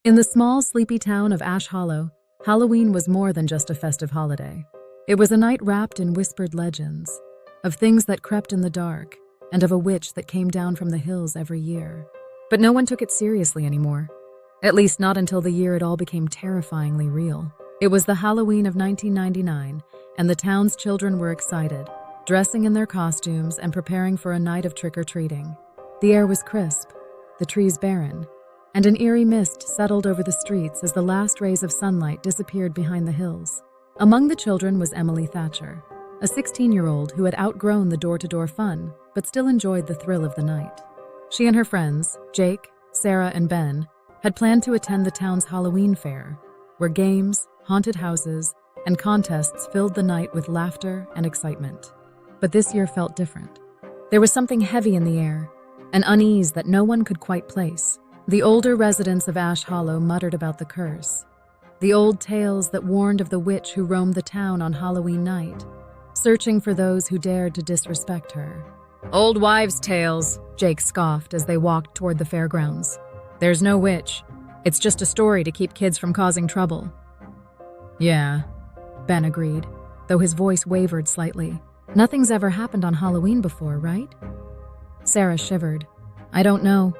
In the small, sleepy town of Ash Hollow, Halloween was more than just a festive holiday. It was a night wrapped in whispered legends, of things that crept in the dark, and of a witch that came down from the hills every year. But no one took it seriously anymore. At least not until the year it all became terrifyingly real. It was the Halloween of 1999, and the town's children were excited, dressing in their costumes and preparing for a night of trick-or-treating. The air was crisp, the trees barren, and an eerie mist settled over the streets as the last rays of sunlight disappeared behind the hills. Among the children was Emily Thatcher, a 16-year-old who had outgrown the door-to-door fun, but still enjoyed the thrill of the night. She and her friends, Jake, Sarah, and Ben, had planned to attend the town's Halloween fair, where games, haunted houses, and contests filled the night with laughter and excitement. But this year felt different. There was something heavy in the air, an unease that no one could quite place. The older residents of Ash Hollow muttered about the curse, the old tales that warned of the witch who roamed the town on Halloween night, searching for those who dared to disrespect her. "Old wives' tales," Jake scoffed as they walked toward the fairgrounds. "There's no witch. It's just a story to keep kids from causing trouble." "Yeah," Ben agreed, though his voice wavered slightly. "Nothing's ever happened on Halloween before, right?" Sarah shivered. "I don't know.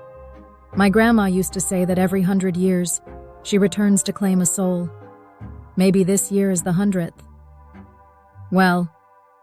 My grandma used to say that every 100 years, she returns to claim a soul. Maybe this year is the 100th. Well,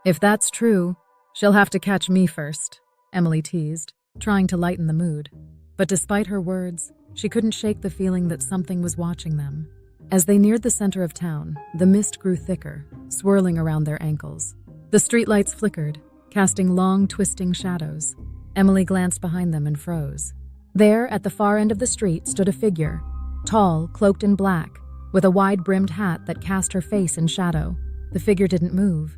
if that's true, she'll have to catch me first," Emily teased, trying to lighten the mood. But despite her words, she couldn't shake the feeling that something was watching them. As they neared the center of town, the mist grew thicker, swirling around their ankles. The streetlights flickered, casting long, twisting shadows. Emily glanced behind them and froze. There, at the far end of the street, stood a figure, tall, cloaked in black, with a wide-brimmed hat that cast her face in shadow. The figure didn't move,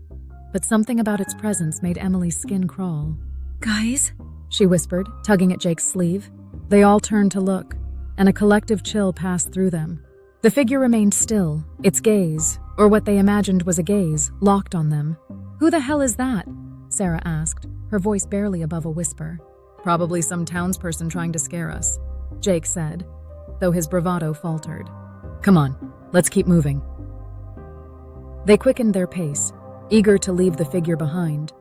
but something about its presence made Emily's skin crawl. "Guys?" she whispered, tugging at Jake's sleeve. They all turned to look, and a collective chill passed through them. The figure remained still, its gaze, or what they imagined was a gaze, locked on them. "Who the hell is that?" Sarah asked, her voice barely above a whisper. "Probably some townsperson trying to scare us," Jake said, though his bravado faltered. "Come on, let's keep moving." They quickened their pace, eager to leave the figure behind.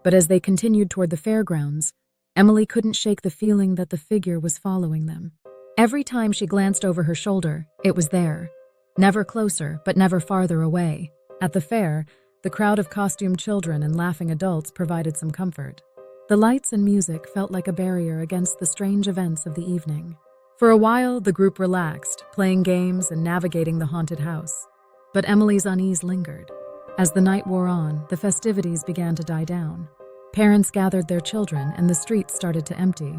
But as they continued toward the fairgrounds, Emily couldn't shake the feeling that the figure was following them. Every time she glanced over her shoulder, it was there. Never closer, but never farther away. At the fair, the crowd of costumed children and laughing adults provided some comfort. The lights and music felt like a barrier against the strange events of the evening. For a while, the group relaxed, playing games and navigating the haunted house. But Emily's unease lingered. As the night wore on, the festivities began to die down. Parents gathered their children, and the streets started to empty.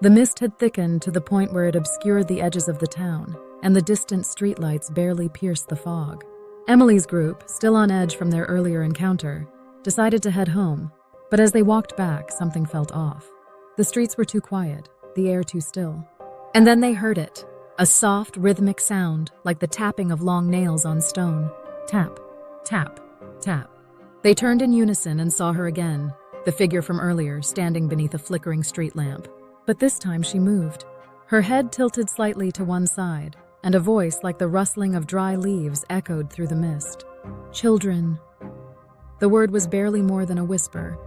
The mist had thickened to the point where it obscured the edges of the town, and the distant streetlights barely pierced the fog. Emily's group, still on edge from their earlier encounter, decided to head home. But as they walked back, something felt off. The streets were too quiet, the air too still. And then they heard it, a soft, rhythmic sound like the tapping of long nails on stone. Tap, tap, tap. They turned in unison and saw her again, the figure from earlier standing beneath a flickering street lamp. But this time she moved. Her head tilted slightly to one side, and a voice like the rustling of dry leaves echoed through the mist. "Children." The word was barely more than a whisper,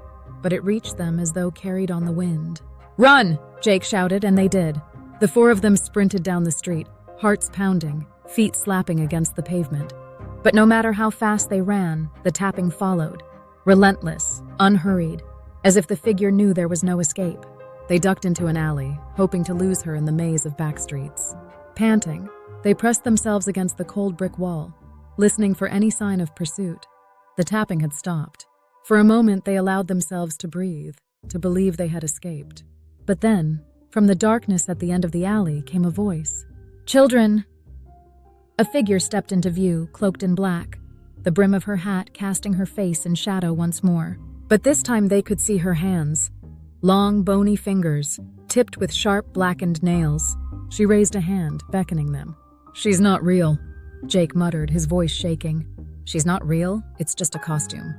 but it reached them as though carried on the wind. "Run!" Jake shouted, and they did. The four of them sprinted down the street, hearts pounding, feet slapping against the pavement. But no matter how fast they ran, the tapping followed, relentless, unhurried, as if the figure knew there was no escape. They ducked into an alley, hoping to lose her in the maze of back streets. Panting, they pressed themselves against the cold brick wall, listening for any sign of pursuit. The tapping had stopped. For a moment, they allowed themselves to breathe, to believe they had escaped. But then, from the darkness at the end of the alley came a voice. "Children!" A figure stepped into view, cloaked in black, the brim of her hat casting her face in shadow once more. But this time they could see her hands. Long, bony fingers, tipped with sharp, blackened nails. She raised a hand, beckoning them. "She's not real," Jake muttered, his voice shaking. "She's not real, it's just a costume."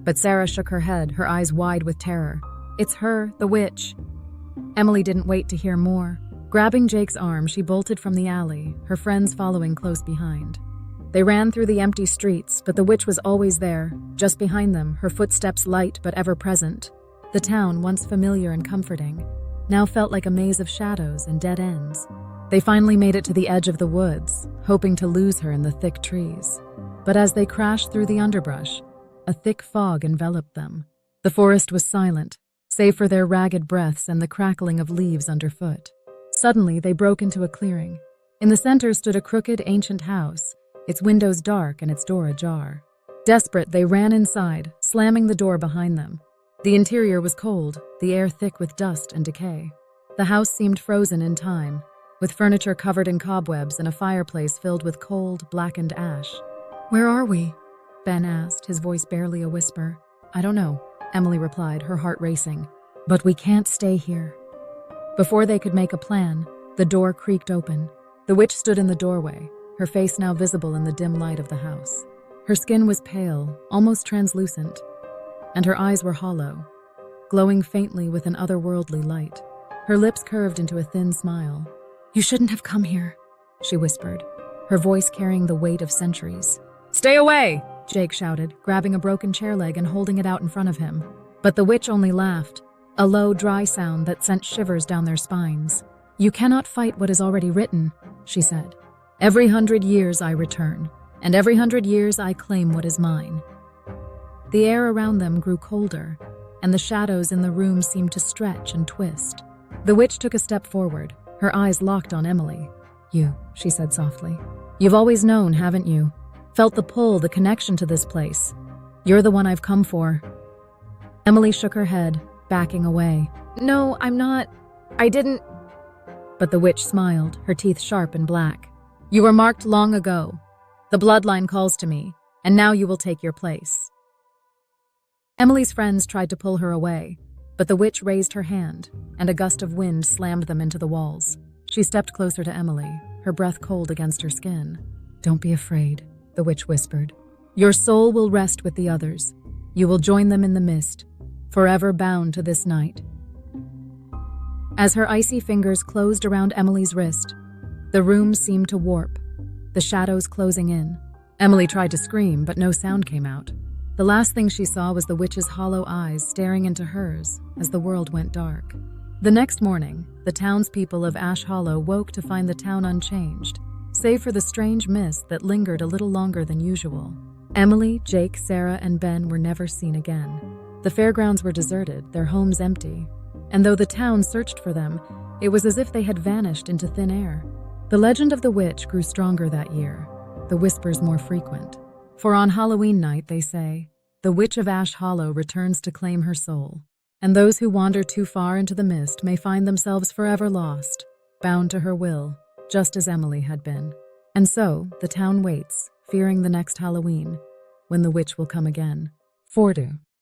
But Sarah shook her head, her eyes wide with terror. "It's her, the witch." Emily didn't wait to hear more. Grabbing Jake's arm, she bolted from the alley, her friends following close behind. They ran through the empty streets, but the witch was always there, just behind them, her footsteps light but ever present. The town, once familiar and comforting, now felt like a maze of shadows and dead ends. They finally made it to the edge of the woods, hoping to lose her in the thick trees. But as they crashed through the underbrush, a thick fog enveloped them. The forest was silent, save for their ragged breaths and the crackling of leaves underfoot. Suddenly, they broke into a clearing. In the center stood a crooked, ancient house, its windows dark and its door ajar. Desperate, they ran inside, slamming the door behind them. The interior was cold, the air thick with dust and decay. The house seemed frozen in time, with furniture covered in cobwebs and a fireplace filled with cold, blackened ash. "Where are we?" Ben asked, his voice barely a whisper. "I don't know," Emily replied, her heart racing. "But we can't stay here." Before they could make a plan, the door creaked open. The witch stood in the doorway, her face now visible in the dim light of the house. Her skin was pale, almost translucent, and her eyes were hollow, glowing faintly with an otherworldly light. Her lips curved into a thin smile. "You shouldn't have come here," she whispered, her voice carrying the weight of centuries. "Stay away!" Jake shouted, grabbing a broken chair leg and holding it out in front of him. But the witch only laughed, a low, dry sound that sent shivers down their spines. "You cannot fight what is already written," she said. "Every 100 years I return, and every 100 years I claim what is mine." The air around them grew colder, and the shadows in the room seemed to stretch and twist. The witch took a step forward, her eyes locked on Emily. "You," she said softly. "You've always known, haven't you? Felt the pull, the connection to this place. You're the one I've come for." Emily shook her head, backing away. "No, I'm not. I didn't." But the witch smiled, her teeth sharp and black. "You were marked long ago. The bloodline calls to me, and now you will take your place." Emily's friends tried to pull her away, but the witch raised her hand, and a gust of wind slammed them into the walls. She stepped closer to Emily, her breath cold against her skin. "Don't be afraid," the witch whispered. "Your soul will rest with the others. You will join them in the mist, forever bound to this night." As her icy fingers closed around Emily's wrist, the room seemed to warp, the shadows closing in. Emily tried to scream, but no sound came out. The last thing she saw was the witch's hollow eyes staring into hers as the world went dark. The next morning, the townspeople of Ash Hollow woke to find the town unchanged, save for the strange mist that lingered a little longer than usual. Emily, Jake, Sarah, and Ben were never seen again. The fairgrounds were deserted, their homes empty, and though the town searched for them, it was as if they had vanished into thin air. The legend of the witch grew stronger that year, the whispers more frequent. For on Halloween night, they say, the witch of Ash Hollow returns to claim her soul, and those who wander too far into the mist may find themselves forever lost, bound to her will, just as Emily had been. And so, the town waits, fearing the next Halloween, when the witch will come again. Fordu.